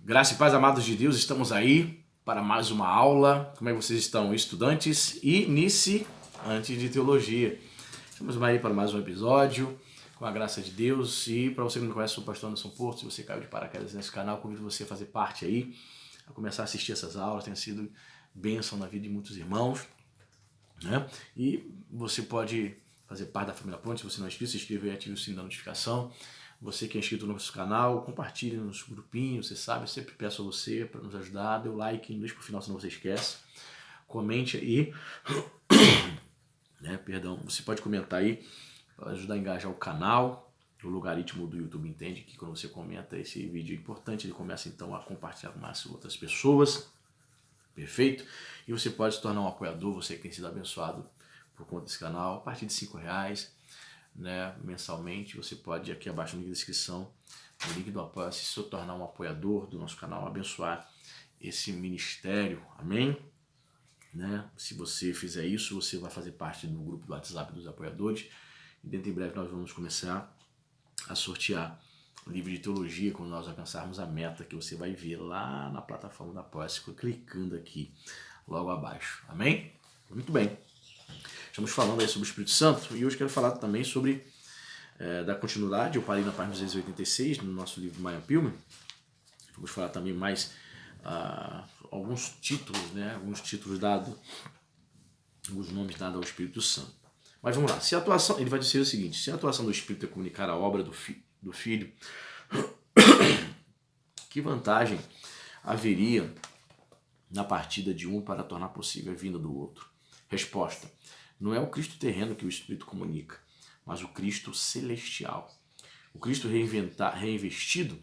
Graça e paz, amados de Deus, estamos aí para mais uma aula. Como é que vocês estão, estudantes e iniciantes de teologia? Estamos aí para mais um episódio, com a graça de Deus. E para você que não conhece, eu sou o pastor Anderson Porto. Se você caiu de paraquedas nesse canal, convido você a fazer parte aí, a começar a assistir essas aulas. Tem sido bênção na vida de muitos irmãos, né? E você pode fazer parte da família Ponte. Se você não é inscrito, se inscreva e ative o sininho da notificação. Você que é inscrito no nosso canal, compartilhe nos grupinhos, você sabe, eu sempre peço a você para nos ajudar, dê o like, não deixe para o final, senão você esquece. Comente aí, né, perdão, você pode comentar aí, para ajudar a engajar o canal. O logaritmo do YouTube entende que quando você comenta esse vídeo é importante, ele começa então a compartilhar com mais outras pessoas, perfeito? E você pode se tornar um apoiador, você que tem sido abençoado por conta desse canal, a partir de R$5, né, mensalmente. Você pode, aqui abaixo no link da descrição, no link do Apoia-se, se tornar um apoiador do nosso canal, abençoar esse ministério, amém? Né? Se você fizer isso, você vai fazer parte do grupo do WhatsApp dos apoiadores, e dentro em breve nós vamos começar a sortear o livro de teologia quando nós alcançarmos a meta, que você vai ver lá na plataforma do Apoia-se, clicando aqui logo abaixo, amém? Muito bem. Estamos falando aí sobre o Espírito Santo e hoje quero falar também sobre, da continuidade. Eu parei na página 286 no nosso livro Maya Pilmer. Vamos falar também mais alguns títulos, né? Alguns títulos dados, alguns nomes dados ao Espírito Santo. Mas vamos lá. Se a atuação, ele vai dizer o seguinte: se a atuação do Espírito é comunicar a obra do Filho, que vantagem haveria na partida de um para tornar possível a vinda do outro? Resposta: não é o Cristo terreno que o Espírito comunica, mas o Cristo celestial. O Cristo reinvestido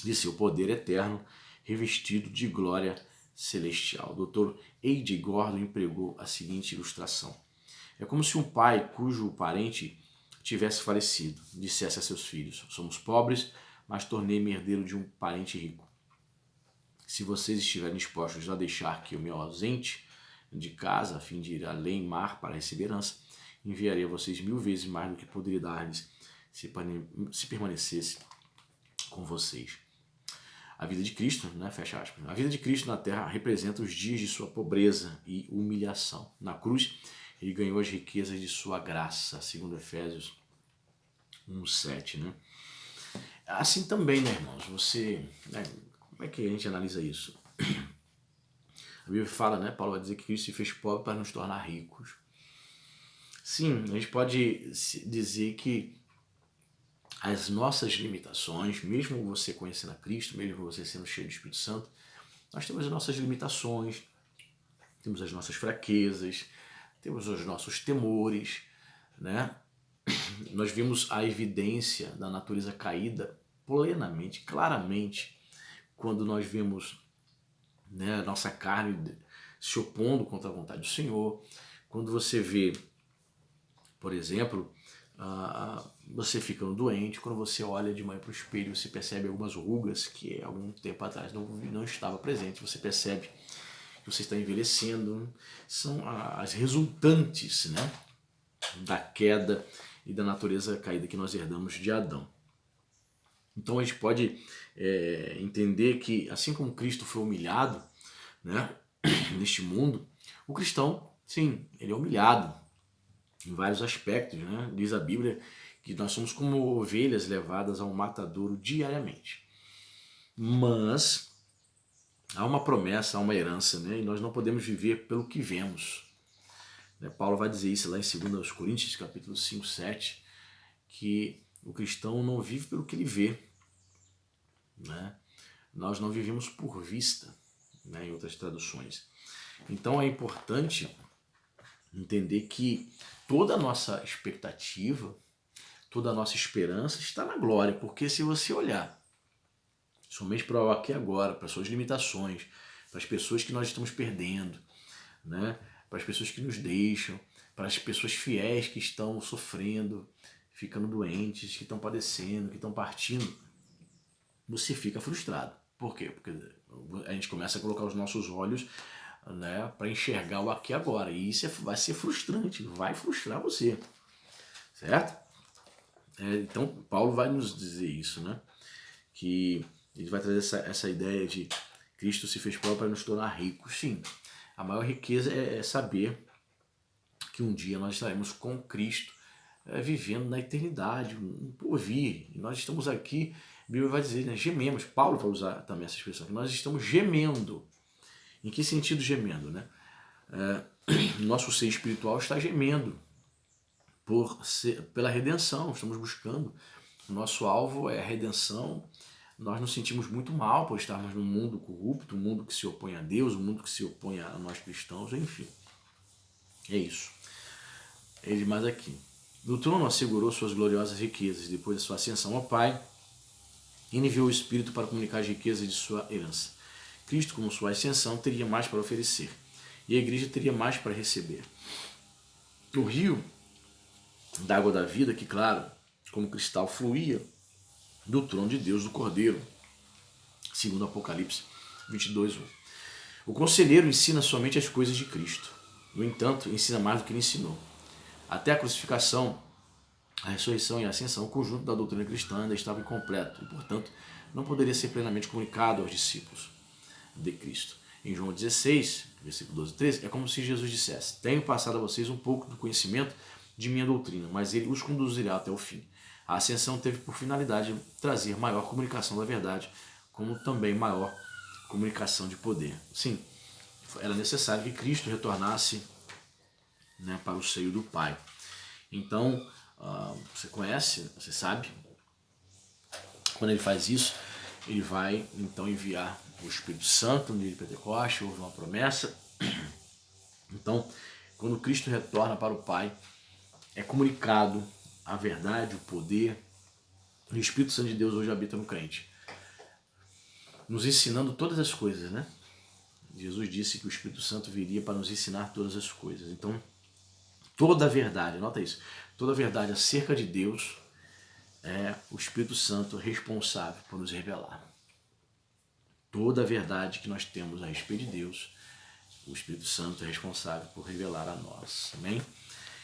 de seu poder eterno, revestido de glória celestial. O Dr. A.J. Gordon empregou a seguinte ilustração: é como se um pai cujo parente tivesse falecido dissesse a seus filhos: somos pobres, mas tornei-me herdeiro de um parente rico. Se vocês estiverem dispostos a deixar que eu me ausente de casa, a fim de ir além mar para receber herança, enviaria a vocês 1000 vezes mais do que poderia dar-lhes se permanecesse com vocês. A vida de Cristo, né, fecha aspas, a vida de Cristo na terra representa os dias de sua pobreza e humilhação. Na cruz, ele ganhou as riquezas de sua graça, segundo Efésios 1:7, né? Assim também, né, irmãos, como é que a gente analisa isso? A Bíblia fala, né? Paulo vai dizer que Cristo se fez pobre para nos tornar ricos. Sim, a gente pode dizer que as nossas limitações, mesmo você conhecendo a Cristo, mesmo você sendo cheio do Espírito Santo, nós temos as nossas limitações, temos as nossas fraquezas, temos os nossos temores, né? Nós vimos a evidência da natureza caída plenamente, claramente, quando nós vemos, né, a nossa carne se opondo contra a vontade do Senhor. Quando você vê, por exemplo, você ficando doente, quando você olha de manhã para o espelho, você percebe algumas rugas que algum tempo atrás não estava presente, você percebe que você está envelhecendo, são as resultantes, né, da queda e da natureza caída que nós herdamos de Adão. Então a gente pode entender que, assim como Cristo foi humilhado, né, neste mundo, o cristão, sim, ele é humilhado em vários aspectos, né? Diz a Bíblia que nós somos como ovelhas levadas ao matadouro diariamente. Mas há uma promessa, há uma herança, né? E nós não podemos viver pelo que vemos. Paulo vai dizer isso lá em 2 Coríntios, capítulo 5:7, que o cristão não vive pelo que ele vê, né? Nós não vivemos por vista, né, em outras traduções. Então é importante entender que toda a nossa expectativa, toda a nossa esperança está na glória, porque se você olhar somente para o aqui e agora, para as suas limitações, para as pessoas que nós estamos perdendo, né, para as pessoas que nos deixam, para as pessoas fiéis que estão sofrendo, ficando doentes, que estão padecendo, que estão partindo, você fica frustrado. Por quê? Porque a gente começa a colocar os nossos olhos, né, para enxergar o aqui e agora. E isso vai ser frustrante, vai frustrar você. Certo? Então, Paulo vai nos dizer isso, né? Que Ele vai trazer essa ideia de Cristo se fez pobre para nos tornar ricos. Sim, a maior riqueza é saber que um dia nós estaremos com Cristo, vivendo na eternidade, um porvir. E nós estamos aqui, a Bíblia vai dizer, né, gememos. Paulo vai usar também essa expressão, que nós estamos gemendo. Em que sentido gemendo? Né? Nosso ser espiritual está gemendo pela redenção, estamos buscando. O nosso alvo é a redenção. Nós nos sentimos muito mal por estarmos num mundo corrupto, um mundo que se opõe a Deus, um mundo que se opõe a nós cristãos, enfim. É isso. Ele mais aqui. Do trono assegurou suas gloriosas riquezas, depois da sua ascensão ao Pai, e enviou o Espírito para comunicar as riquezas de sua herança. Cristo, como sua ascensão, teria mais para oferecer, e a igreja teria mais para receber. O rio da água da vida, que claro, como cristal, fluía do trono de Deus, do Cordeiro, segundo Apocalipse 22:1. O conselheiro ensina somente as coisas de Cristo. No entanto, ensina mais do que ele ensinou. Até a crucificação, a ressurreição e a ascensão, o conjunto da doutrina cristã ainda estava incompleto e, portanto, não poderia ser plenamente comunicado aos discípulos de Cristo. Em João 16, versículo 12 e 13, é como se Jesus dissesse: tenho passado a vocês um pouco do conhecimento de minha doutrina, mas ele os conduzirá até o fim. A ascensão teve por finalidade trazer maior comunicação da verdade, como também maior comunicação de poder. Sim, era necessário que Cristo retornasse, né, para o seio do Pai. Então, você conhece, você sabe, quando ele faz isso, ele vai então enviar o Espírito Santo no dia de Pentecostes, houve uma promessa. Então, quando Cristo retorna para o Pai, é comunicado a verdade, o poder, e o Espírito Santo de Deus hoje habita no crente, nos ensinando todas as coisas, né? Jesus disse que o Espírito Santo viria para nos ensinar todas as coisas. Então, toda a verdade, nota isso, toda a verdade acerca de Deus é o Espírito Santo responsável por nos revelar. Toda a verdade que nós temos a respeito de Deus, o Espírito Santo é responsável por revelar a nós. Amém?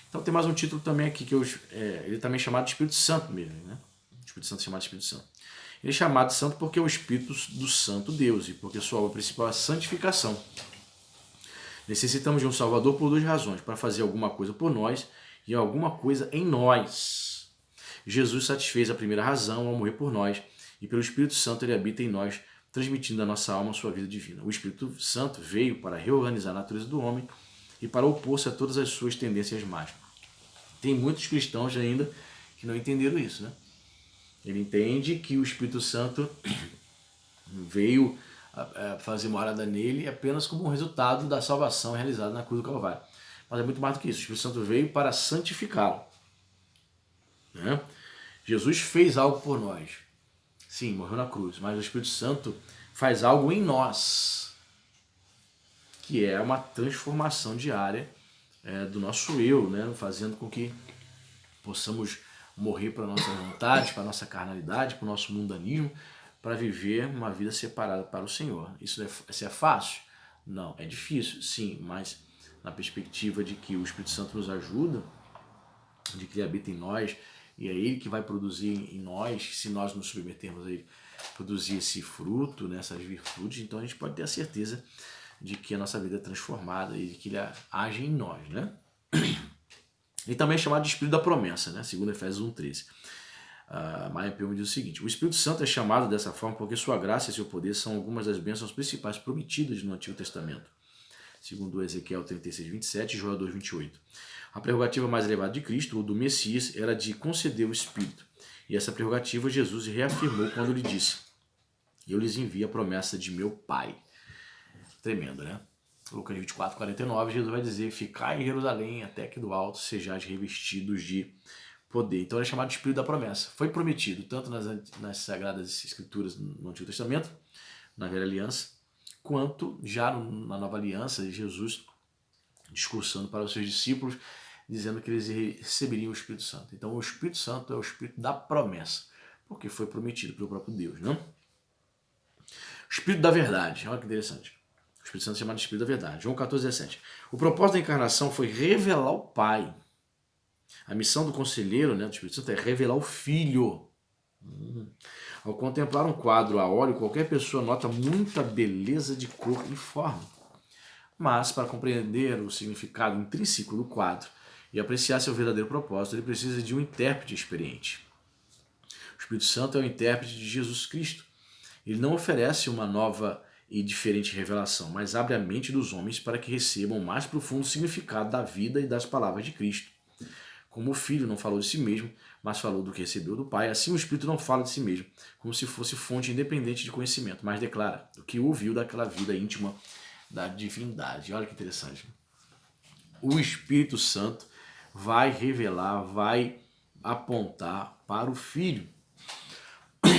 Então tem mais um título também aqui, que ele também é chamado de Espírito Santo mesmo, né? O Espírito Santo é chamado de Espírito Santo. Ele é chamado de santo porque é o Espírito do Santo Deus e porque sua obra principal é a santificação. Necessitamos de um Salvador por duas razões: para fazer alguma coisa por nós e alguma coisa em nós. Jesus satisfez a primeira razão ao morrer por nós, e pelo Espírito Santo ele habita em nós, transmitindo à nossa alma a sua vida divina. O Espírito Santo veio para reorganizar a natureza do homem e para opor-se a todas as suas tendências más. Tem muitos cristãos ainda que não entenderam isso, né? Ele entende que o Espírito Santo veio fazer morada nele apenas como um resultado da salvação realizada na cruz do Calvário. Mas é muito mais do que isso. O Espírito Santo veio para santificá-lo, né? Jesus fez algo por nós. Sim, morreu na cruz, mas o Espírito Santo faz algo em nós, que é uma transformação diária do nosso eu, né? Fazendo com que possamos morrer para a nossa vontade, para a nossa carnalidade, para o nosso mundanismo, para viver uma vida separada para o Senhor. Isso é fácil? Não, é difícil, sim, mas na perspectiva de que o Espírito Santo nos ajuda, de que ele habita em nós, e é ele que vai produzir em nós, se nós nos submetermos a ele, produzir esse fruto, né, essas virtudes, então a gente pode ter a certeza de que a nossa vida é transformada e de que ele age em nós, né? Ele também é chamado de Espírito da Promessa, né? Segundo Efésios 1:13. Maia Pelmo diz o seguinte: o Espírito Santo é chamado dessa forma porque sua graça e seu poder são algumas das bênçãos principais prometidas no Antigo Testamento, segundo Ezequiel 36:27 e Joel 2:28. A prerrogativa mais elevada de Cristo, ou do Messias, era de conceder o Espírito. E essa prerrogativa Jesus reafirmou quando lhe disse: eu lhes envio a promessa de meu Pai. Tremendo, né? Lucas 24:49, Jesus vai dizer: ficai em Jerusalém até que do alto sejais revestidos de poder. Então ele é chamado de Espírito da Promessa. Foi prometido tanto nas Sagradas Escrituras no Antigo Testamento, na Velha Aliança, quanto já na Nova Aliança, Jesus discursando para os seus discípulos, dizendo que eles receberiam o Espírito Santo. Então o Espírito Santo é o Espírito da Promessa, porque foi prometido pelo próprio Deus, não? O Espírito da Verdade, olha que interessante. O Espírito Santo é chamado de Espírito da Verdade. João 14:17. O propósito da encarnação foi revelar o Pai. A missão do conselheiro, né, do Espírito Santo, é revelar o Filho. Ao contemplar um quadro a óleo, qualquer pessoa nota muita beleza de cor e forma. Mas, para compreender o significado intrínseco do quadro e apreciar seu verdadeiro propósito, ele precisa de um intérprete experiente. O Espírito Santo é o intérprete de Jesus Cristo. Ele não oferece uma nova e diferente revelação, mas abre a mente dos homens para que recebam o mais profundo significado da vida e das palavras de Cristo. Como o Filho não falou de si mesmo, mas falou do que recebeu do Pai, assim o Espírito não fala de si mesmo, como se fosse fonte independente de conhecimento, mas declara o que ouviu daquela vida íntima da divindade. Olha que interessante. O Espírito Santo vai revelar, vai apontar para o Filho.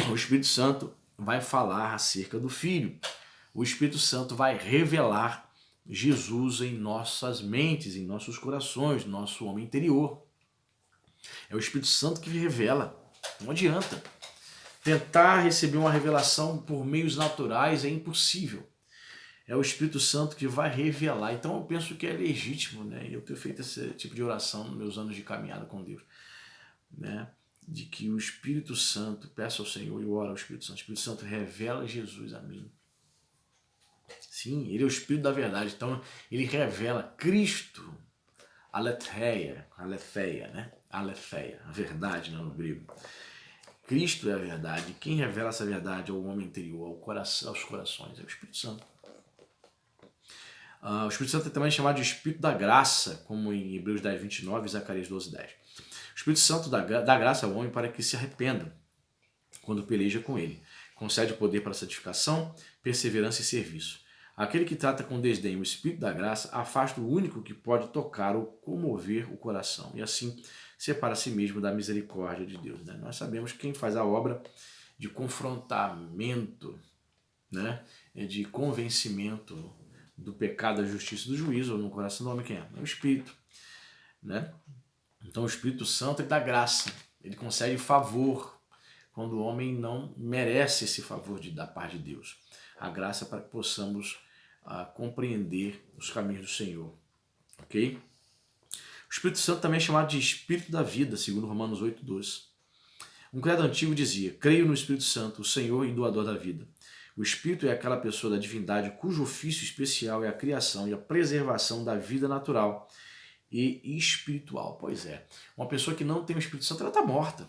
O Espírito Santo vai falar acerca do Filho. O Espírito Santo vai revelar Jesus em nossas mentes, em nossos corações, nosso homem interior. É o Espírito Santo que revela. Não adianta. Tentar receber uma revelação por meios naturais é impossível. É o Espírito Santo que vai revelar. Então eu penso que é legítimo, né? Eu tenho feito esse tipo de oração nos meus anos de caminhada com Deus, né? De que o Espírito Santo, peça ao Senhor e ora ao Espírito Santo. O Espírito Santo revela Jesus a mim. Sim, ele é o Espírito da verdade. Então ele revela Cristo, aletheia, né? Aletheia, a verdade, né, no grego. Cristo é a verdade. Quem revela essa verdade ao homem interior, ao coração, aos corações, é o Espírito Santo. O Espírito Santo é também chamado de Espírito da Graça, como em Hebreus 10, 29 e Zacarias 12, 10. O Espírito Santo dá graça ao homem para que se arrependa quando peleja com ele. Concede o poder para a santificação, perseverança e serviço. Aquele que trata com desdém o Espírito da Graça afasta o único que pode tocar ou comover o coração e assim separa a si mesmo da misericórdia de Deus. Né? Nós sabemos que quem faz a obra de confrontamento, né, de convencimento do pecado, da justiça e do juízo no coração do homem, quem é? É o Espírito. Né? Então o Espírito Santo ele dá graça, ele concede favor quando o homem não merece esse favor da parte de Deus. A graça para que possamos compreender os caminhos do Senhor. Ok? O Espírito Santo também é chamado de Espírito da vida, segundo Romanos 8:12. Um credo antigo dizia: creio no Espírito Santo, o Senhor e doador da vida. O Espírito é aquela pessoa da divindade cujo ofício especial é a criação e a preservação da vida natural e espiritual. Pois é, uma pessoa que não tem o Espírito Santo, ela está morta.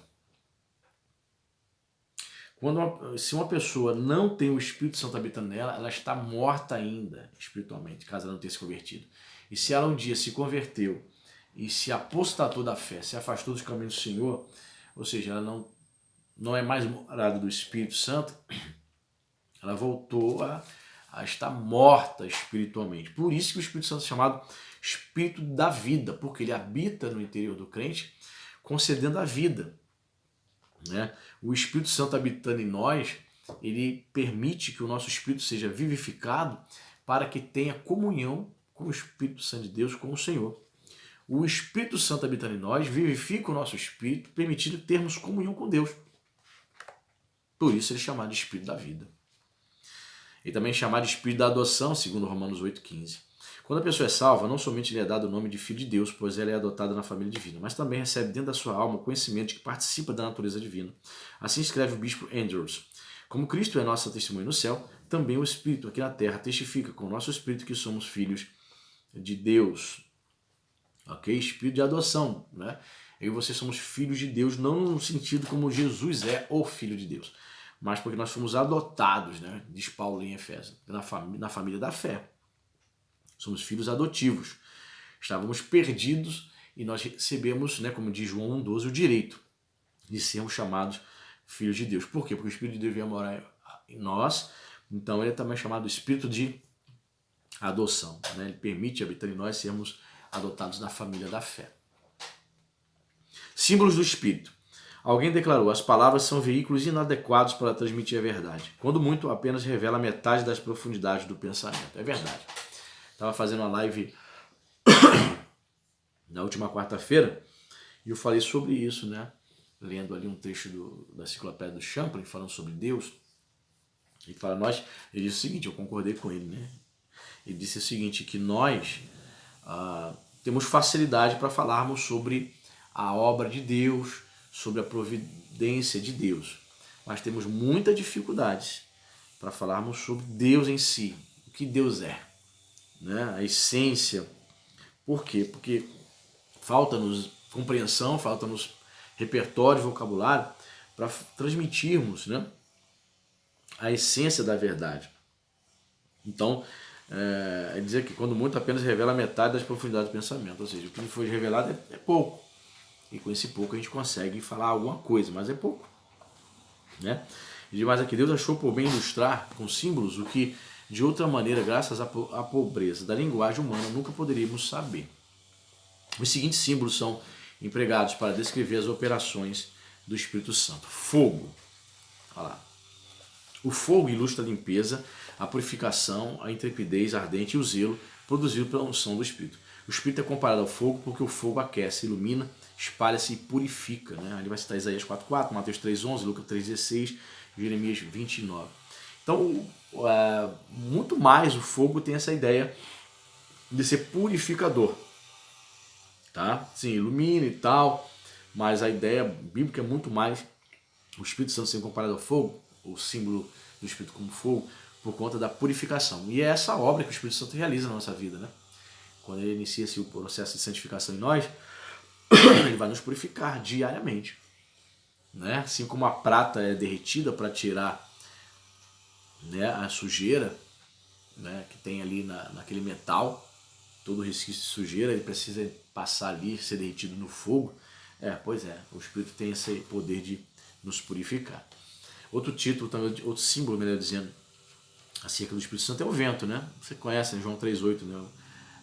Se uma pessoa não tem o Espírito Santo habitando nela, ela está morta ainda espiritualmente, caso ela não tenha se convertido. E se ela um dia se converteu e se apostatou da fé, se afastou dos caminhos do Senhor, ou seja, ela não é mais morada do Espírito Santo, ela voltou a estar morta espiritualmente. Por isso que o Espírito Santo é chamado Espírito da vida, porque ele habita no interior do crente, concedendo a vida. Né? O Espírito Santo habitando em nós, ele permite que o nosso espírito seja vivificado para que tenha comunhão com o Espírito Santo de Deus, com o Senhor. O Espírito Santo habitando em nós vivifica o nosso espírito, permitindo termos comunhão com Deus. Por isso ele é chamado de Espírito da vida. Ele também é chamado de Espírito da adoção, segundo Romanos 8,15. Quando a pessoa é salva, não somente lhe é dado o nome de filho de Deus, pois ela é adotada na família divina, mas também recebe dentro da sua alma o conhecimento de que participa da natureza divina. Assim escreve o bispo Andrews. Como Cristo é nossa testemunha no céu, também o Espírito aqui na terra testifica com o nosso Espírito que somos filhos de Deus. Ok? Espírito de adoção, né? Eu e você somos filhos de Deus, não no sentido como Jesus é o Filho de Deus, mas porque nós fomos adotados, né? Diz Paulo em Efésios, na família da fé. Somos filhos adotivos. Estávamos perdidos e nós recebemos, né, como diz João 1,12, o direito de sermos chamados filhos de Deus. Por quê? Porque o Espírito de Deus veio morar em nós, então ele é também chamado Espírito de adoção. Né? Ele permite habitar em nós sermos adotados na família da fé. Símbolos do Espírito. Alguém declarou: as palavras são veículos inadequados para transmitir a verdade. Quando muito, apenas revela metade das profundidades do pensamento. É verdade. Estava fazendo uma live na última quarta-feira e eu falei sobre isso, né? Lendo ali um trecho da enciclopédia do Champlin, falando sobre Deus. Ele disse o seguinte, eu concordei com ele, né? Ele disse o seguinte, que nós temos facilidade para falarmos sobre a obra de Deus, sobre a providência de Deus. mas temos muita dificuldade para falarmos sobre Deus em si, o que Deus é, né? A essência. Por quê? Porque falta-nos compreensão, falta-nos repertório, vocabulário para transmitirmos, né, a essência da verdade. Então, é dizer que quando muito apenas revela metade das profundidades do pensamento, ou seja, o que lhe foi revelado é pouco. E com esse pouco a gente consegue falar alguma coisa, mas é pouco, né? E demais aqui, Deus achou por bem ilustrar com símbolos o que, de outra maneira, graças à pobreza da linguagem humana, nunca poderíamos saber. Os seguintes símbolos são empregados para descrever as operações do Espírito Santo. Fogo. Olha lá. O fogo ilustra a limpeza, a purificação, a intrepidez ardente e o zelo produzido pela unção do Espírito. O Espírito é comparado ao fogo porque o fogo aquece, ilumina, espalha-se e purifica, né? Ali vai citar Isaías 4:4, Mateus 3:11, Lucas 3:16, Jeremias 29. Então, muito mais o fogo tem essa ideia de ser purificador. Tá? Sim, ilumina e tal, mas a ideia bíblica é muito mais o Espírito Santo sendo comparado ao fogo, o símbolo do Espírito como fogo, por conta da purificação. E é essa obra que o Espírito Santo realiza na nossa vida, né? Quando ele inicia-se o processo de santificação em nós, ele vai nos purificar diariamente, né? Assim como a prata é derretida para tirar, né, a sujeira, né, que tem ali naquele metal, todo resquício de sujeira, ele precisa passar ali, ser derretido no fogo. Pois é, o Espírito tem esse poder de nos purificar. Outro título, também, outro símbolo, melhor dizendo, acerca do Espírito Santo é o vento, né? Você conhece, né? João 3:8, né?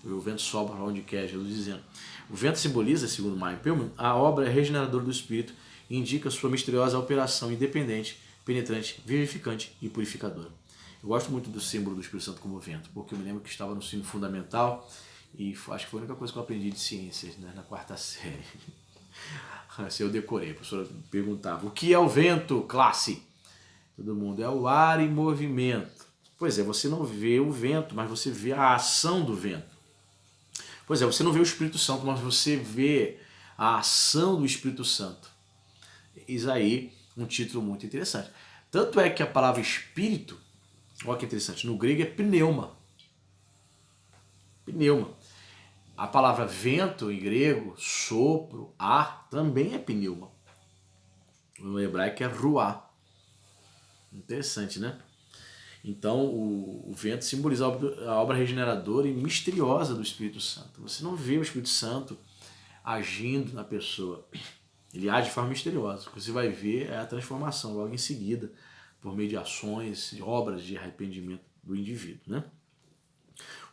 O vento sopra para onde quer, Jesus dizendo. O vento simboliza, segundo Meyer Pillman, a obra regeneradora do Espírito e indica sua misteriosa operação independente, penetrante, vivificante e purificadora. Eu gosto muito do símbolo do Espírito Santo como vento, porque eu me lembro que estava no ensino fundamental e acho que foi a única coisa que eu aprendi de ciências, né, na 4ª série. Assim eu decorei, a professora perguntava, o que é o vento, classe? Todo mundo, é o ar em movimento. Pois é, você não vê o vento, mas você vê a ação do vento. Pois é, você não vê o Espírito Santo, mas você vê a ação do Espírito Santo. Eis aí um título muito interessante. Tanto é que a palavra espírito, olha que interessante, no grego é pneuma. Pneuma. A palavra vento em grego, sopro, ar, também é pneuma. No hebraico é ruá. Interessante, né? Então, o vento simboliza a obra regeneradora e misteriosa do Espírito Santo. Você não vê o Espírito Santo agindo na pessoa. Ele age de forma misteriosa. O que você vai ver é a transformação logo em seguida, por meio de ações, de obras de arrependimento do indivíduo, né?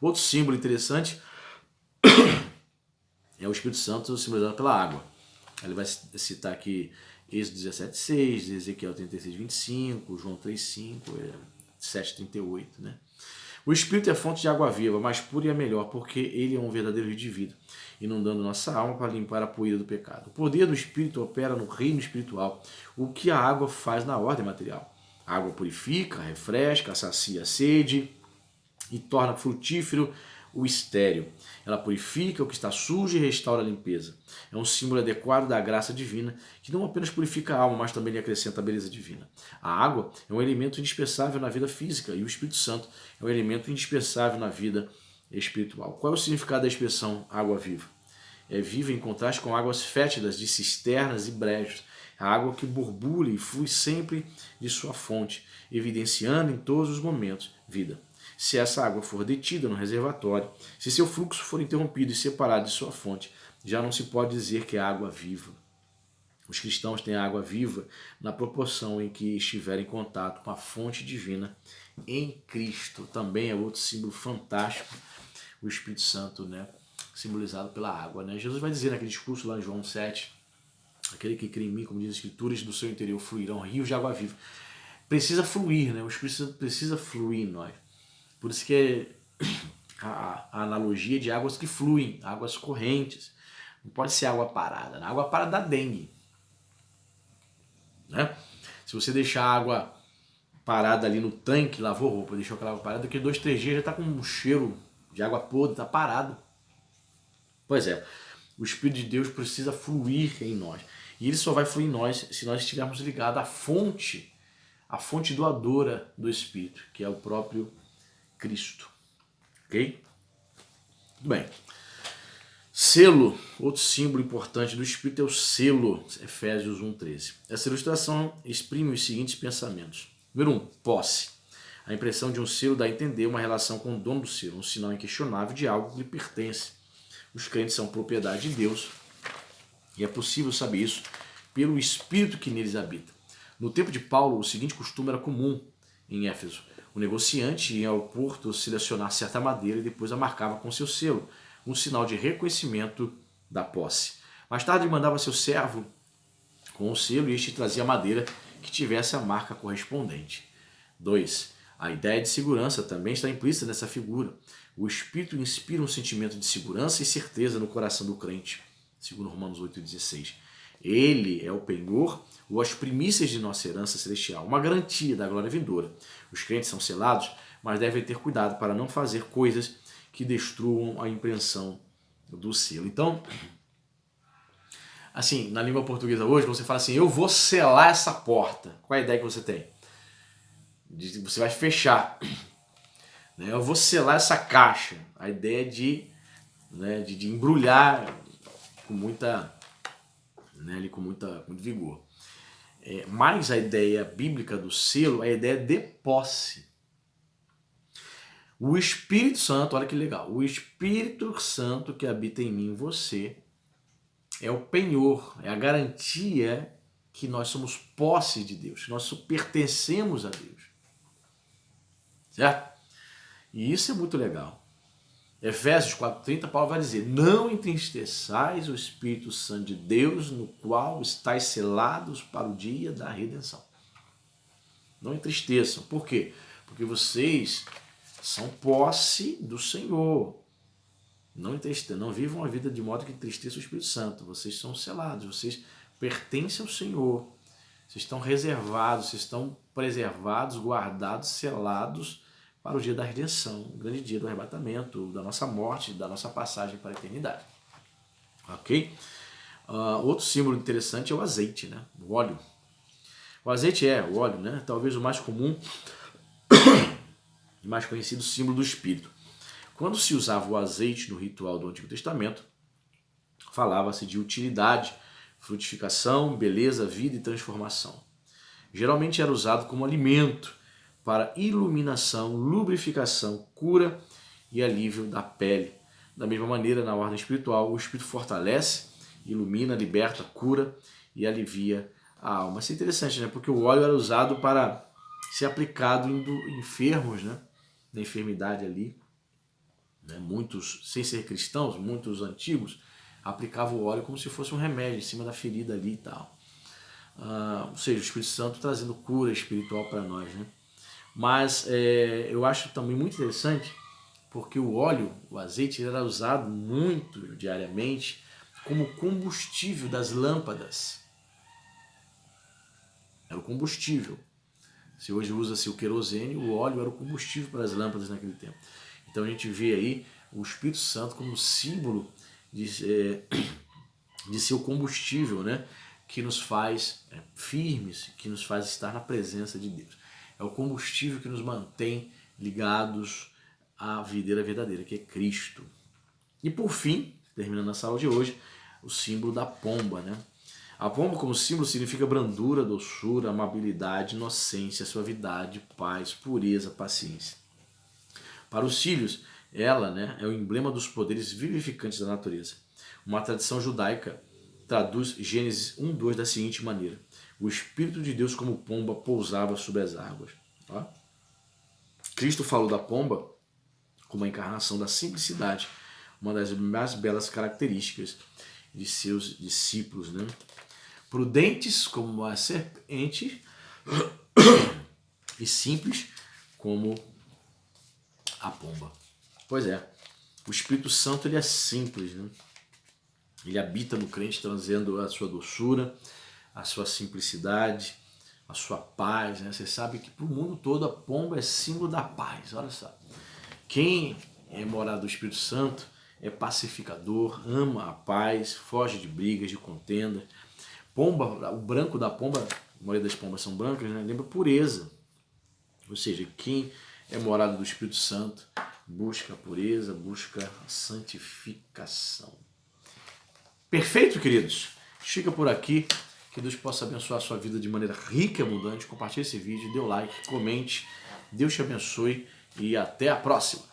Outro símbolo interessante é o Espírito Santo simbolizado pela água. Ele vai citar aqui Êxodo 17:6, Ezequiel 36:25, João 3:5, 7:38, né? O Espírito é fonte de água viva, mais pura e a melhor, porque ele é um verdadeiro rio de vida, inundando nossa alma para limpar a poeira do pecado. O poder do Espírito opera no reino espiritual, o que a água faz na ordem material. A água purifica, refresca, sacia a sede e torna frutífero o estéril. Ela purifica o que está sujo e restaura a limpeza. É um símbolo adequado da graça divina, que não apenas purifica a alma, mas também lhe acrescenta a beleza divina. A água é um elemento indispensável na vida física e o Espírito Santo é um elemento indispensável na vida espiritual. Qual é o significado da expressão água viva? É viva em contraste com águas fétidas de cisternas e brejos. A água que borbulha e flui sempre de sua fonte, evidenciando em todos os momentos vida. Se essa água for detida no reservatório, se seu fluxo for interrompido e separado de sua fonte, já não se pode dizer que é água viva. Os cristãos têm a água viva na proporção em que estiverem em contato com a fonte divina em Cristo. Também é outro símbolo fantástico, o Espírito Santo, né, simbolizado pela água, né? Jesus vai dizer naquele discurso lá em João 7, aquele que crê em mim, como diz as Escrituras, do seu interior fluirão rios de água viva. Precisa fluir, né? O Espírito Santo precisa fluir em nós. Por isso que é a analogia de águas que fluem, águas correntes. Não pode ser água parada. Né? Água parada dá dengue. Né? Se você deixar a água parada ali no tanque, lavou roupa, deixou aquela água parada, daqui a 2, 3 dias já está com um cheiro de água podre, está parado. Pois é, o Espírito de Deus precisa fluir em nós. E ele só vai fluir em nós se nós estivermos ligados à fonte a fonte doadora do Espírito, que é o próprio Cristo. Ok? Muito bem. Selo, outro símbolo importante do Espírito é o selo, Efésios 1:13. Essa ilustração exprime os seguintes pensamentos. Número 1, posse. A impressão de um selo dá a entender uma relação com o dono do selo, um sinal inquestionável de algo que lhe pertence. Os crentes são propriedade de Deus e é possível saber isso pelo Espírito que neles habita. No tempo de Paulo, o seguinte costume era comum em Éfeso. O negociante ia ao porto selecionar certa madeira e depois a marcava com seu selo, um sinal de reconhecimento da posse. Mais tarde mandava seu servo com o selo e este trazia a madeira que tivesse a marca correspondente. 2. A ideia de segurança também está implícita nessa figura. O Espírito inspira um sentimento de segurança e certeza no coração do crente, segundo Romanos 8,16. Ele é o penhor ou as primícias de nossa herança celestial, uma garantia da glória vindoura. Os crentes são selados, mas devem ter cuidado para não fazer coisas que destruam a impressão do selo. Então, assim, na língua portuguesa hoje, você fala assim, eu vou selar essa porta. Qual é a ideia que você tem? Você vai fechar. Eu vou selar essa caixa. A ideia de embrulhar com muita, com muito vigor. Mas a ideia bíblica do selo é a ideia de posse. O Espírito Santo, olha que legal, o Espírito Santo que habita em mim e você é o penhor, é a garantia que nós somos posse de Deus, que nós pertencemos a Deus. Certo? E isso é muito legal. Efésios 4:30, Paulo vai dizer, não entristeçais o Espírito Santo de Deus, no qual estáis selados para o dia da redenção. Não entristeçam. Por quê? Porque vocês são posse do Senhor. Não entristeçam, não vivam a vida de modo que entristeça o Espírito Santo. Vocês são selados, vocês pertencem ao Senhor. Vocês estão reservados, vocês estão preservados, guardados, selados para o dia da redenção, o grande dia do arrebatamento, da nossa morte, da nossa passagem para a eternidade. Ok? Outro símbolo interessante é o azeite, né? O óleo. O azeite o óleo, né? Talvez o mais comum e mais conhecido símbolo do Espírito. Quando se usava o azeite no ritual do Antigo Testamento, falava-se de utilidade, frutificação, beleza, vida e transformação. Geralmente era usado como alimento para iluminação, lubrificação, cura e alívio da pele. Da mesma maneira, na ordem espiritual, o Espírito fortalece, ilumina, liberta, cura e alivia a alma. Isso é interessante, né? Porque o óleo era usado para ser aplicado em enfermos, né? Na enfermidade ali. Muitos, sem ser cristãos, muitos antigos, aplicavam o óleo como se fosse um remédio em cima da ferida ali e tal. Ou seja, o Espírito Santo trazendo cura espiritual para nós, né? Mas eu acho também muito interessante porque o óleo, o azeite, era usado muito diariamente como combustível das lâmpadas. Era o combustível. Se hoje usa-se o querosene, o óleo era o combustível para as lâmpadas naquele tempo. Então a gente vê aí o Espírito Santo como símbolo de ser o combustível, né, que nos faz firmes, que nos faz estar na presença de Deus. É o combustível que nos mantém ligados à videira verdadeira, que é Cristo. E por fim, terminando a aula de hoje, o símbolo da pomba, né? A pomba como símbolo significa brandura, doçura, amabilidade, inocência, suavidade, paz, pureza, paciência. Para os filhos, ela, né, é o emblema dos poderes vivificantes da natureza. Uma tradição judaica traduz Gênesis 1:2 da seguinte maneira: o Espírito de Deus como pomba pousava sobre as águas. Tá? Cristo falou da pomba como a encarnação da simplicidade, uma das mais belas características de seus discípulos, né? Prudentes como a serpente e simples como a pomba. Pois é, o Espírito Santo ele é simples, né? Ele habita no crente trazendo a sua doçura, a sua simplicidade, a sua paz, né? Você sabe que para o mundo todo a pomba é símbolo da paz, olha só. Quem é morado do Espírito Santo é pacificador, ama a paz, foge de brigas, de contenda. Pomba, o branco da pomba a maioria das pombas são brancas, né? Lembra pureza. Ou seja, quem é morada do Espírito Santo busca a pureza, busca a santificação. Perfeito, queridos? Fica por aqui. Que Deus possa abençoar a sua vida de maneira rica e abundante. Compartilhe esse vídeo, dê o like, comente. Deus te abençoe e até a próxima.